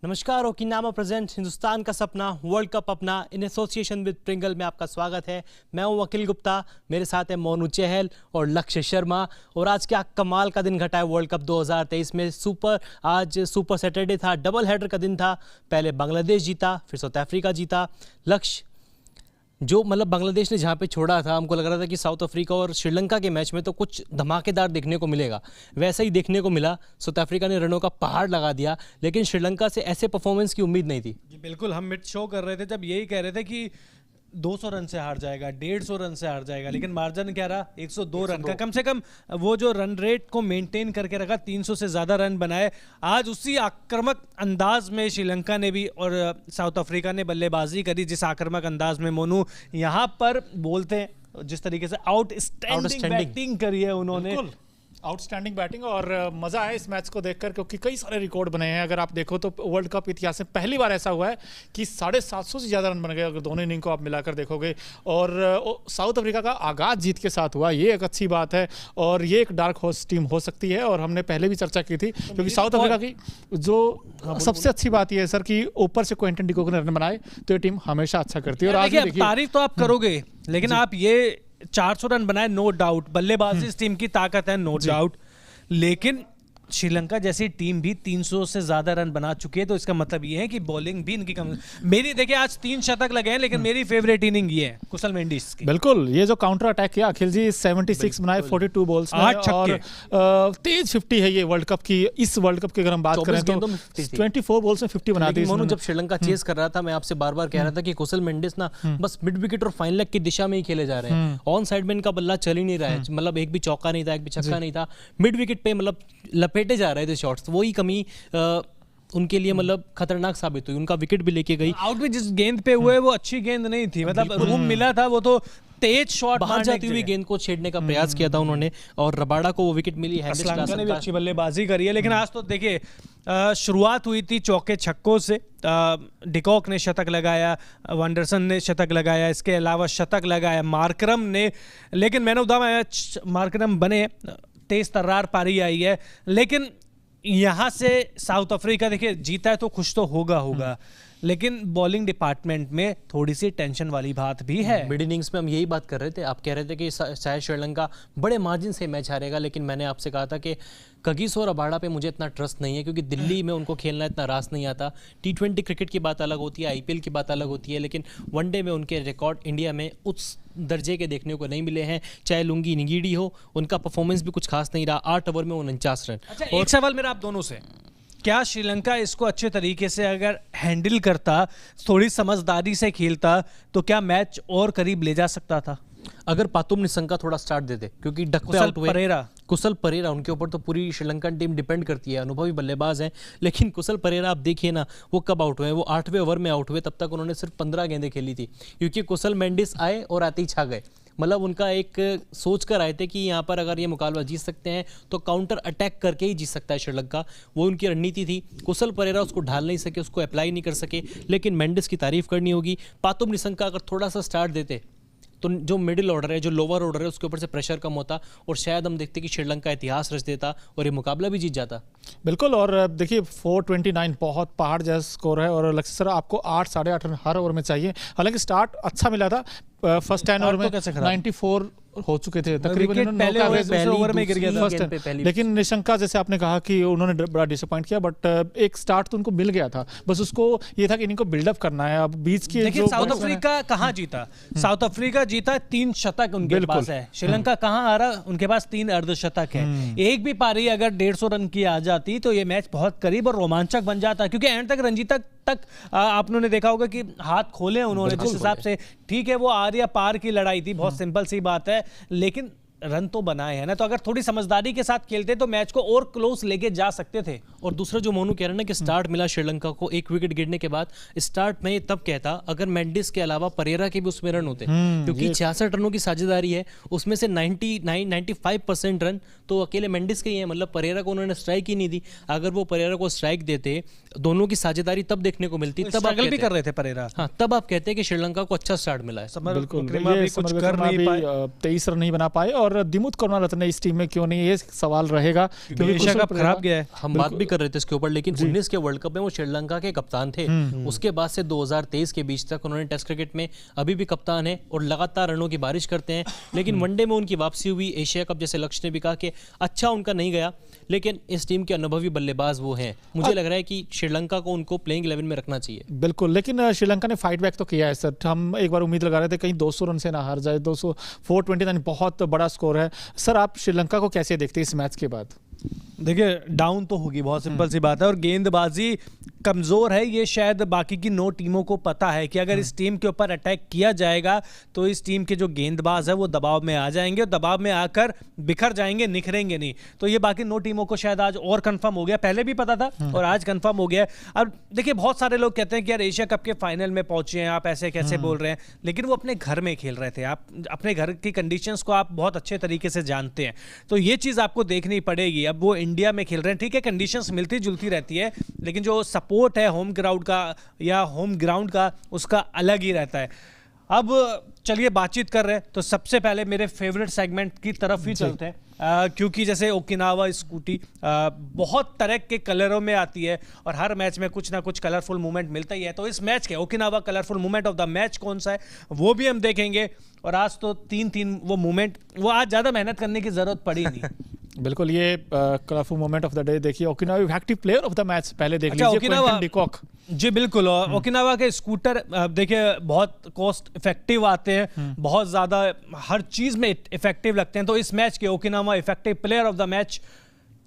नमस्कार, Okinawa present Hindustan का सपना वर्ल्ड कप अपना इन एसोसिएशन विद प्रिंगल में आपका स्वागत है। मैं हूं अखिल गुप्ता, मेरे साथ है मोनू चहल और लक्ष्य शर्मा। और आज क्या कमाल का दिन घटा है वर्ल्ड कप 2023 में। आज सुपर सैटरडे था, डबल हेडर का दिन था। पहले बांग्लादेश जीता, फिर साउथ अफ्रीका जीता। लक्ष्य जो बांग्लादेश ने जहाँ पे छोड़ा था, हमको लग रहा था कि साउथ अफ्रीका और श्रीलंका के मैच में तो कुछ धमाकेदार देखने को मिलेगा, वैसा ही देखने को मिला। साउथ अफ्रीका ने रनों का पहाड़ लगा दिया, लेकिन श्रीलंका से ऐसे परफॉर्मेंस की उम्मीद नहीं थी। जी बिल्कुल, हम मिड शो कर रहे थे जब यही कह रहे थे कि 200 रन से हार जाएगा, 150 रन से हार जाएगा, लेकिन मार्जिन क्या रहा? 102 रन का। कम से कम वो जो रन रेट को मेंटेन करके रखा, 300 से ज़्यादा रन बनाए। आज उसी आक्रामक अंदाज में श्रीलंका ने भी और साउथ अफ्रीका ने बल्लेबाजी करी, जिस आक्रामक अंदाज में मोनू यहाँ पर बोलते हैं, जिस तरीके से आउटस्टैंडिंग बैटिंग करी है उन्होंने। आउटस्टैंडिंग बैटिंग और मजा आया इस मैच को देखकर, क्योंकि कई सारे रिकॉर्ड बने हैं। अगर आप देखो तो वर्ल्ड कप इतिहास में पहली बार ऐसा हुआ है कि 750 से ज़्यादा रन बन गए, अगर दोनों इनिंग को आप मिलाकर देखोगे। और साउथ अफ्रीका का आगाज जीत के साथ हुआ, ये एक अच्छी बात है और ये एक डार्क हॉर्स टीम हो सकती है। और हमने पहले भी चर्चा की थी, क्योंकि साउथ अफ्रीका की जो सबसे अच्छी बात यह है सर कि ऊपर से क्विंटन डी कॉक ने रन बनाए, तो ये टीम हमेशा अच्छा करती है। और आज तारीफ तो आप करोगे, लेकिन आप ये 400 रन बनाए, नो डाउट, बल्लेबाजी इस टीम की ताकत है, नो डाउट। लेकिन श्रीलंका जैसी टीम भी 300 से ज्यादा रन बना चुकी है, तो इसका मतलब ये है कि बॉलिंग भी इनकी कम। मेरी देखिए आज 3 शतक लगे हैं, लेकिन मेरी फेवरेट इनिंग ये है कुशल मेंडिस की। बिल्कुल, ये जो काउंटर अटैक किया अखिल जी, 76 बनाए 42 बॉल्स में, और तेज 50 है ये वर्ल्ड कप की। इस वर्ल्ड कप की अगर हम बात करें तो 24 बॉल्स में 50 बना दी। जब श्रीलंका चेस कर रहा था, मैं आपसे बार बार कह रहा था कि कुशल मेंडिस ना बस मिड विकेट और फाइन लेग की दिशा में ही खेले जा रहे हैं। ऑन साइड में इनका बल्ला चल ही नहीं रहा है, एक भी चौका नहीं था, एक भी छक्का नहीं था। मिड विकेट पे लपेटे जा रहे थे शॉट्स। वही कमी उनके लिए खतरनाक साबित हुई। उनका विकेट भी लेके गई। आउट भी जिस गेंद पे हुए वो अच्छी गेंद नहीं थी, रूम मिला था, वो तो तेज शॉट बाहर जाती हुई गेंद को छेड़ने का प्रयास किया था उन्होंने, और रबाडा को वो विकेट मिली। श्रीलंका ने भी अच्छी बल्लेबाजी करी है, लेकिन आज तो देखिए शुरुआत हुई थी चौके छक्कों से। डिकॉक ने शतक लगाया, वंडरसन ने शतक लगाया, इसके अलावा शतक लगाया मार्करम ने। लेकिन man of the match Markram बने, तेज तर्रार पारी आई है। लेकिन यहाँ से साउथ अफ्रीका देखिए जीता है तो खुश तो होगा, लेकिन बॉलिंग डिपार्टमेंट में थोड़ी सी टेंशन वाली बात भी है। मिड इनिंग्स में हम यही बात कर रहे थे, आप कह रहे थे कि शायद श्रीलंका बड़े मार्जिन से मैच हारेगा, लेकिन मैंने आपसे कहा था कि कगिसो और रबाडा पे मुझे इतना ट्रस्ट नहीं है, क्योंकि दिल्ली में उनको खेलना इतना रास नहीं आता। T20 क्रिकेट की बात अलग होती है, IPL की बात अलग होती है, लेकिन वनडे में उनके रिकॉर्ड इंडिया में उस दर्जे के देखने को नहीं मिले हैं। चाहे लुंगी निगीडी हो, उनका परफॉर्मेंस भी कुछ खास नहीं रहा। 8 ओवर में 49 रन। अच्छा, एक सवाल मेरा आप दोनों से, क्या श्रीलंका इसको अच्छे तरीके से अगर हैंडल करता, थोड़ी समझदारी से खेलता, तो क्या मैच और करीब ले जा सकता था? अगर पातुम निसंका थोड़ा स्टार्ट देते, क्योंकि डक पे आउट हुए कुशल परेरा, उनके ऊपर तो पूरी श्रीलंकन टीम डिपेंड करती है, अनुभवी बल्लेबाज हैं। लेकिन कुशल परेरा आप देखिए ना, वो कब आउट हुए? वो 8वें ओवर में आउट हुए। तब तक उन्होंने सिर्फ 15 गेंदें खेली थी, क्योंकि कुशल मेंडिस आए और आते ही छा गए। उनका एक सोच कर आए थे कि यहाँ पर अगर ये मुकाबला जीत सकते हैं तो काउंटर अटैक करके ही जीत सकता है श्रीलंका। वो उनकी रणनीति थी। कुशल परेरा उसको ढाल नहीं सके, उसको अप्लाई नहीं कर सके। लेकिन मेंडिस की तारीफ करनी होगी। पातुम निसंका अगर थोड़ा सा स्टार्ट देते तो जो मिडिल ऑर्डर है, जो लोअर ऑर्डर है, उसके ऊपर से प्रेशर कम होता और शायद हम देखते कि श्रीलंका इतिहास रच देता और ये मुकाबला भी जीत जाता। बिल्कुल, और देखिए 429 बहुत पहाड़ जैसा स्कोर है। और लक्ष्य सर, आपको 8 साढ़े 8 रन हर ओवर में चाहिए। हालांकि स्टार्ट अच्छा मिला था, फर्स्ट 10 ओवर में 94 हो चुके थे तकरीबन, पहले ओवर में गिर गया था। लेकिन निशंका, जैसे आपने कहा कि उन्होंने बड़ा डिसअपॉइंट किया, बट एक स्टार्ट तो उनको मिल गया था। बस उसको ये था कि इनको बिल्डअप करना है। अब बीच के देखिए साउथ अफ्रीका कहाँ जीता? साउथ अफ्रीका जीता 3 शतक उनके पास है। श्रीलंका कहाँ आ रहा? उनके पास 3 अर्धशतक है। एक भी पारी अगर 150 रन की आ जाती तो ये मैच बहुत करीब और रोमांचक बन जाता, क्योंकि एंड तक रंजीत तक आपने देखा होगा कि हाथ खोले उन्होंने, जिस हिसाब से। ठीक है, वो आर या पार की लड़ाई थी, बहुत सिंपल सी बात है, लेकिन रन तो बनाए हैं ना। तो अगर थोड़ी समझदारी के साथ खेलते तो मैच को और क्लोज लेके जा सकते थे। और दूसरा जो मोनू कह रहे हैं ना कि स्टार्ट मिला श्रीलंका को 1 विकेट गिरने के बाद, स्टार्ट में तब कहता अगर मेंडिस के अलावा परेरा के भी उसमें रन होते, क्योंकि 66 रनों की साझेदारी है, उसमें से 95% रन तो अकेले मेंडिस के ही है। परेरा को उन्होंने स्ट्राइक ही नहीं दी। अगर वो परेरा को स्ट्राइक देते, दोनों की साझेदारी तब देखने को मिलती, तब आप भी कर रहे थे परेरा। हाँ, तब आप कहते हैं कि श्रीलंका को अच्छा स्टार्ट मिला है। 23 रन नहीं बना पाए। और और दिमुथ करुणारत्ने इस टीम में क्यों नहीं, ये सवाल रहेगा क्योंकि एशिया कप खराब गया है। हम बात भी कर रहे थे इसके ऊपर, लेकिन 19 के वर्ल्ड कप में वो श्रीलंका के कप्तान थे। उसके बाद से 2023 के बीच तक उन्होंने टेस्ट क्रिकेट में अभी भी कप्तान है और लगातार रनों की बारिश करते हैं। लेकिन वनडे में उनकी वापसी हुई, एशिया कप जैसे लक्ष्य ने भी कहा कि अच्छा उनका नहीं गया, लेकिन इस टीम के अनुभवी बल्लेबाज वो हैं। मुझे लग रहा है कि श्रीलंका को उनको प्लेइंग 11 में रखना चाहिए। बिल्कुल, लेकिन श्रीलंका ने फाइट बैक तो किया है सर। हम एक बार उम्मीद लगा रहे थे कहीं 200 रन से ना हार जाए। 429 बहुत बड़ा स्कोर है सर। आप श्रीलंका को कैसे देखते हैं इस मैच के बाद? देखिए डाउन तो होगी, बहुत सिंपल सी बात है, और गेंदबाजी कमज़ोर है। ये शायद बाकी की 9 टीमों को पता है कि अगर इस टीम के ऊपर अटैक किया जाएगा तो इस टीम के जो गेंदबाज है वो दबाव में आ जाएंगे और दबाव में आकर बिखर जाएंगे, निखरेंगे नहीं। तो ये बाकी 9 टीमों को शायद आज और कंफर्म हो गया, पहले भी पता था और आज कंफर्म हो गया। अब देखिए बहुत सारे लोग कहते हैं कि यार एशिया कप के फाइनल में पहुंचे हैं, आप ऐसे कैसे बोल रहे हैं, लेकिन वो अपने घर में खेल रहे थे। आप अपने घर की कंडीशंस को आप बहुत अच्छे तरीके से जानते हैं, तो ये चीज़ आपको देखनी पड़ेगी। अब वो इंडिया में खेल रहे हैं, ठीक है, कंडीशंस मिलती जुलती रहती है, लेकिन जो सपोर्ट है होम ग्राउंड का या होम ग्राउंड का, उसका अलग ही रहता है। अब चलिए बातचीत कर रहे हैं तो सबसे पहले मेरे फेवरेट सेगमेंट की तरफ ही चलते हैं, क्योंकि जैसे ओकिनावा स्कूटी बहुत तरह के कलरों में आती है और हर मैच में कुछ ना कुछ कलरफुल मूवमेंट मिलता ही है। तो इस मैच के Okinawa colourful movement of the match कौन सा है वो भी हम देखेंगे। और आज तो 3 वो मूवमेंट, वो आज ज़्यादा मेहनत करने की ज़रूरत पड़ी नहीं। बिल्कुल, ये colourful moment of the day देखिए। Okinawa effective player of the match पहले देख लीजिए, क्विंटन डिकॉक। जी बिल्कुल, ओकिनावा के स्कूटर देखिए बहुत कॉस्ट इफेक्टिव आते हैं, बहुत ज़्यादा हर चीज़ में इफेक्टिव लगते हैं। तो इस मैच के Okinawa effective player of the match,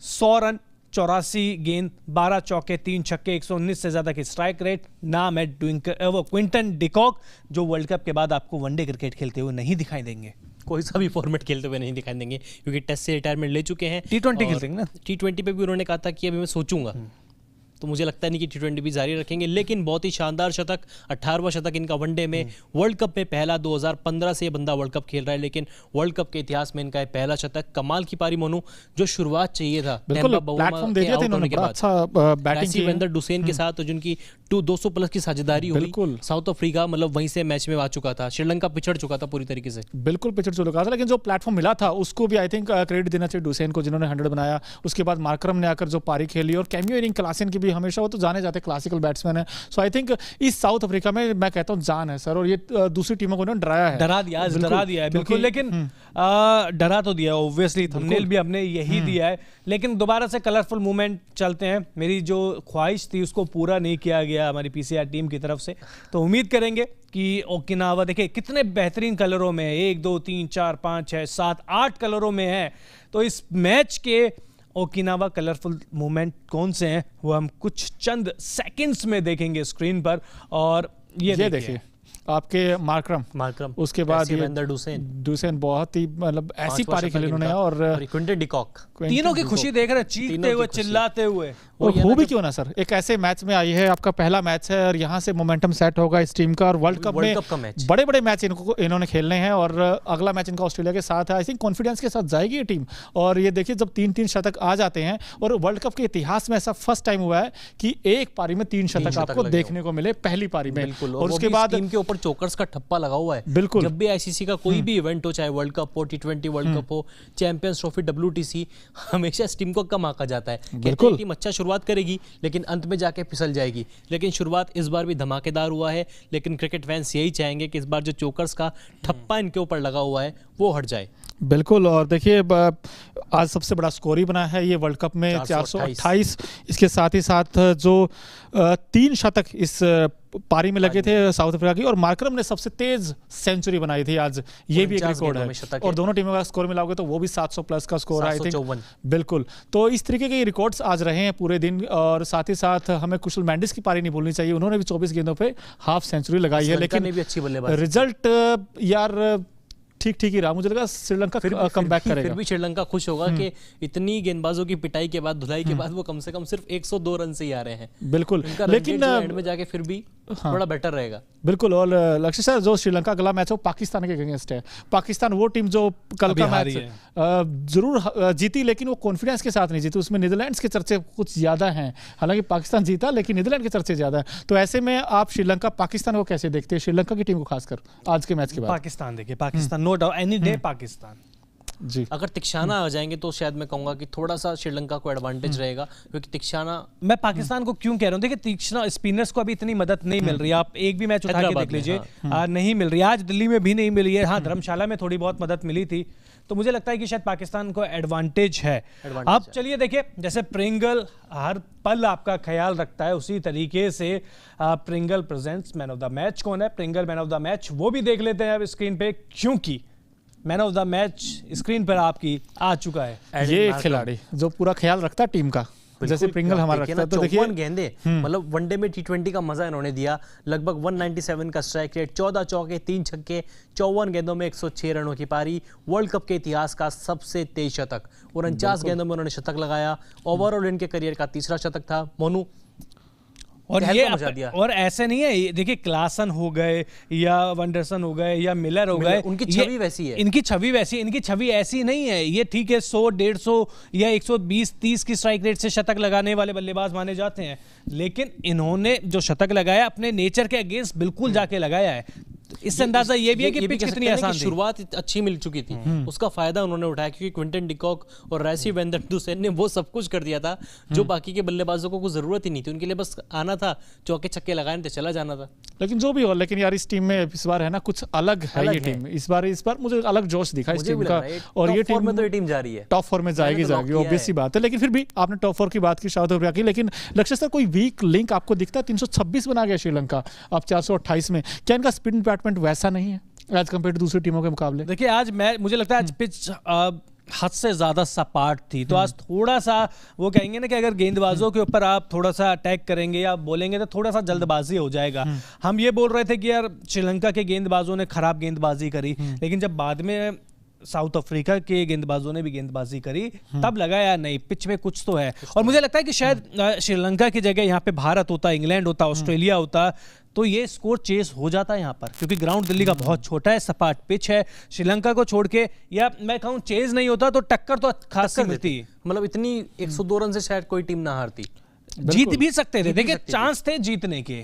100 run, 84 गेंद, 12 चौके, 3 छक्के, 119 से ज़्यादा की स्ट्राइक रेट। नाम है वो क्विंटन डिकॉक, जो वर्ल्ड कप के बाद आपको वनडे क्रिकेट खेलते हुए नहीं दिखाई देंगे, कोई सा भी फॉर्मेट खेलते हुए नहीं दिखाई देंगे, क्योंकि टेस्ट से रिटायरमेंट ले चुके हैं। T20 खेलते हैं ना, T20 पे भी उन्होंने कहा था कि अभी मैं सोचूंगा, तो मुझे लगता नहीं कि T20 भी जारी रखेंगे। लेकिन बहुत ही शानदार शतक, 18वां शतक इनका वनडे में, वर्ल्ड कप में पहला। 2015 से ये बंदा वर्ल्ड कप खेल रहा है, लेकिन वर्ल्ड कप के इतिहास में इनका पहला शतक। कमाल की पारी मोनू, जो शुरुआत चाहिए था प्लेटफॉर्म दे दिया था इन्होंने, बड़ा अच्छा बैटिंग की वेंदर डुसेन के साथ, जिनकी 200 प्लस की साझेदारी हुई। साउथ अफ्रीका मतलब वहीं से मैच में आ चुका था, श्रीलंका पिछड़ चुका था पूरी तरीके से, बिल्कुल पिछड़ चुका था। लेकिन जो प्लेटफॉर्म मिला था उसको भी आई थिंक क्रेडिट देना चाहिए डुसेन को, जिन्होंने 100 बनाया। उसके बाद मार्करम ने आकर जो पारी खेली, और कैमियो इनिंग क्लासन की भी, हमेशा वो तो जाने जाते क्लासिकल बैट्समैन है। सो आई थिंक इस साउथ अफ्रीका में मैं कहता हूं जान है सर, और ये दूसरी टीमों को डराया है, डरा दिया है बिल्कुल। लेकिन डरा तो दिया ऑब्वियसली, थंबनेल भी हमने यही दिया है। लेकिन दोबारा से कलरफुल मूवमेंट चलते हैं। मेरी जो ख्वाहिश थी उसको पूरा नहीं किया गया हमारी पीसीआर टीम की तरफ से, तो उम्मीद करेंगे कि ओकिनावा, देखिए कितने बेहतरीन कलरों में है, 1 2 3 4 5 6 7 8 कलरों में है। तो इस मैच के ओकिनावा कलरफुल मूवमेंट कौन से हैं वो हम कुछ चंद सेकंड्स में देखेंगे स्क्रीन पर। और ये देखिए आपके मार्करम, उसके बाद डुसेन, बहुत ही मतलब ऐसी पारी खेली उन्होंने, और क्विंटन डिकॉक, तीनों की खुशी देख रहे हैं, चीखते हुए, चिल्लाते हुए। और वो भी क्यों ना सर, एक ऐसे मैच में आई है, आपका पहला मैच है और यहाँ से मोमेंटम सेट होगा इस टीम का। और वर्ल्ड कप में बड़े बड़े मैच इन्होंने खेलने हैं, और अगला मैच इनका ऑस्ट्रेलिया के साथ है। आई थिंक कॉन्फिडेंस के साथ जाएगी ये टीम। और ये देखिए जब 3-3 शतक आ जाते हैं, और वर्ल्ड कप के इतिहास में ऐसा फर्स्ट टाइम हुआ है कि एक पारी में 3 शतक आपको देखने को मिले, पहली पारी में। और उसके बाद टीम के ऊपर चोकर्स का ठप्पा लगा हुआ है। बिल्कुल, जब भी आईसीसी का कोई भी इवेंट हो, चाहे वर्ल्ड कप हो, T20 वर्ल्ड कप हो, चैंपियंस ट्रॉफी, WTC, हमेशा इस टीम को कम आंका जाता है। कहते हैं टीम अच्छा शुरुआत करेगी लेकिन अंत में जाके फिसल जाएगी, लेकिन शुरुआत इस बार भी धमाकेदार हुआ है। लेकिन क्रिकेट फैंस यही चाहेंगे कि इस बार जो चोकर्स का ठप्पा इनके ऊपर लगा हुआ है वो हट जाए। बिल्कुल, और देखिए आज सबसे बड़ा स्कोर ही बना है ये वर्ल्ड कप में, 428। इसके साथ ही साथ जो 3 शतक इस पारी में लगे थे साउथ अफ्रीका की, और मार्करम ने सबसे तेज सेंचुरी बनाई थी आज, ये भी एक रिकॉर्ड है। और दोनों टीमों का स्कोर मिलाओगे तो वो भी 700 प्लस का स्कोर है आई थिंक। बिल्कुल, तो इस तरीके के रिकॉर्ड्स आज रहे हैं पूरे दिन। और साथ ही साथ हमें कुशल मेंडिस की पारी नहीं भूलनी चाहिए, उन्होंने भी 24 गेंदों पे हाफ सेंचुरी लगाई है। लेकिन रिजल्ट यार ठीक ही रहा, मुझे लगा श्रीलंका कम बैक करेगा। फिर भी श्रीलंका खुश होगा कि इतनी गेंदबाजों की पिटाई के बाद, धुलाई के बाद वो कम से कम सिर्फ 102 रन से ही आ रहे हैं। बिल्कुल, लेकिन एंड में जाके फिर भी थोड़ा बेटर रहेगा। बिल्कुल, और लक्ष्य सर जो श्रीलंका अगला मैच है वो पाकिस्तान के अगेंस्ट है। पाकिस्तान वो टीम जो कल का मैच जरूर जीती, लेकिन वो कॉन्फिडेंस के साथ नहीं जीती, उसमें नीदरलैंड्स के चर्चे कुछ ज्यादा हैं। हालांकि पाकिस्तान जीता लेकिन नीदरलैंड के चर्चे ज्यादा है। तो ऐसे में आप श्रीलंका पाकिस्तान को कैसे देखते हैं, श्रीलंका की टीम को खासकर आज के मैच के बाद? पाकिस्तान देखिए, Pakistan no doubt, any day Pakistan. जी। अगर तिक्षाना आ जाएंगे तो शायद मैं कहूंगा कि थोड़ा सा श्रीलंका को एडवांटेज रहेगा, क्योंकि तिक्षाना मैं पाकिस्तान को क्यों कह रहा हूँ, देखिए तीक्ष्ण स्पिनर्स को अभी इतनी मदद नहीं मिल रही है। आप एक भी मैच उठा के हैदराबाद देख में, लीजिए, नहीं मिल रही। आज दिल्ली में भी नहीं मिली है, हाँ धर्मशाला में थोड़ी बहुत मदद मिली थी। तो मुझे लगता है कि शायद पाकिस्तान को एडवांटेज है। अब चलिए देखिए, जैसे प्रिंगल हर पल आपका ख्याल रखता है, उसी तरीके से Pringle presents man of the match. कौन है Pringle man of the match, वो भी देख लेते हैं अब स्क्रीन पे, क्योंकि man of the match screen पर आपकी आ चुका है। ये खिलाड़ी जो पूरा ख्याल रखता है टीम का, जैसे प्रिंगल हमारा रखता है। तो देखिए 54 गेंदे, मतलब वनडे में T20 का मजा इन्होंने दिया। लगभग 197 का स्ट्राइक रेट, 14 चौके 3 छक्के, 54 गेंदों में 106 रनों की पारी। वर्ल्ड कप के इतिहास का सबसे तेज शतक, 49 गेंदों में उन्होंने शतक लगाया। ओवरऑल इनके करियर का तीसरा शतक था। मोनू और ये और ऐसे नहीं है, देखिए क्लासन हो गए या वंडरसन हो गए या मिलर हो गए, उनकी छवि वैसी है, इनकी छवि वैसी, इनकी छवि ऐसी नहीं है। ये ठीक है 100, 150 या 120-30 की स्ट्राइक रेट से शतक लगाने वाले बल्लेबाज माने जाते हैं, लेकिन इन्होंने जो शतक लगाया अपने नेचर के अगेंस्ट बिल्कुल जाके लगाया है। इससे अंदाजा ये भी है कि पिच कितनी आसान थी। शुरुआत अच्छी मिल चुकी थी, उसका फायदा उन्होंने उठाया, क्योंकि क्विंटन डिकॉक और रैसी वेंदरडुसेन ने वो सब कुछ कर दिया था जो बाकी के बल्लेबाजों को कुछ जरूरत ही नहीं थी। उनके लिए बस आना था, चौके छक्के लगाने थे, चला जाना था। लेकिन जो भी हो, लेकिन यार इस टीम में इस बार है ना कुछ अलग है। ये टीम इस बार मुझे अलग जोश दिखा इस टीम का। और ये टीम में तो ये टीम जा रही है, टॉप 4 में जाएगी ऑब्वियस सी बात है। लेकिन फिर भी आपने टॉप 4 की बात की, शायद हो की, लेकिन लक्ष्य सर कोई वीक लिंक आपको दिखता है? 326 बना गया श्रीलंका अब 428 में। क्या इनका स्पिन बैटमेंट वैसा नहीं है एज कम्पेयर टू दूसरी टीमों के मुकाबले? देखिए आज मुझे लगता है आज पिच हद से ज्यादा सपाट थी, तो आज थोड़ा सा वो कहेंगे ना कि अगर गेंदबाजों के ऊपर आप थोड़ा सा अटैक करेंगे या बोलेंगे तो थोड़ा सा जल्दबाजी हो जाएगा। हम ये बोल रहे थे कि यार श्रीलंका के गेंदबाजों ने खराब गेंदबाजी करी, लेकिन जब बाद में साउथ अफ्रीका के गेंदबाजों ने भी गेंदबाजी करी, तब लगा यार नहीं पिच में कुछ तो है। और मुझे लगता है कि शायद श्रीलंका की जगह यहाँ पे भारत होता, इंग्लैंड होता, ऑस्ट्रेलिया होता, तो ये स्कोर चेस हो जाता है यहाँ पर, क्योंकि ग्राउंड दिल्ली का बहुत छोटा है, सपाट पिच है। श्रीलंका को छोड़ के, या मैं कहूँ चेस नहीं होता तो टक्कर तो खासी मिलती। मतलब इतनी 102 रन से शायद कोई टीम ना हारती, जीत भी सकते थे, देखिए चांस थे जीतने के।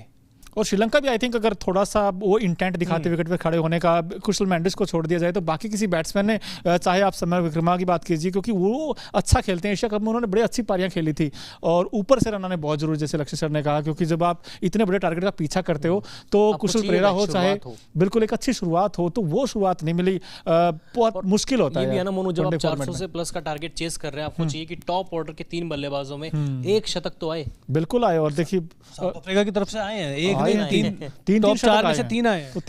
और श्रीलंका भी आई थिंक अगर थोड़ा सा वो इंटेंट दिखाते विकेट पे खड़े होने का, कुशल मेंडिस को छोड़ दिया जाए, तो बाकी किसी बैट्समैन ने, चाहे आप समर विक्रमा की बात कीजिए क्योंकि वो अच्छा खेलते हैं, एशिया कप में उन्होंने बड़ी अच्छी पारियां खेली थी, और ऊपर से रन आने बहुत जरूरी, जैसे लक्ष्य सर ने कहा, क्योंकि जब आप इतने बड़े टारगेट का पीछा करते हो तो कुशल परेरा हो चाहे बिल्कुल एक अच्छी शुरुआत हो, तो वो शुरुआत नहीं मिली, बहुत मुश्किल होता है ना मोनू। जब आप 400 से प्लस का टारगेट चेस कर रहे हैं, आपको चाहिए कि टॉप ऑर्डर के 3 बल्लेबाजों में एक शतक तो आए, बिल्कुल आए। और देखिए साउथ अफ्रीका की तरफ से आए हैं, एक नहीं 3 टॉप 4 में से 3 आए हैं।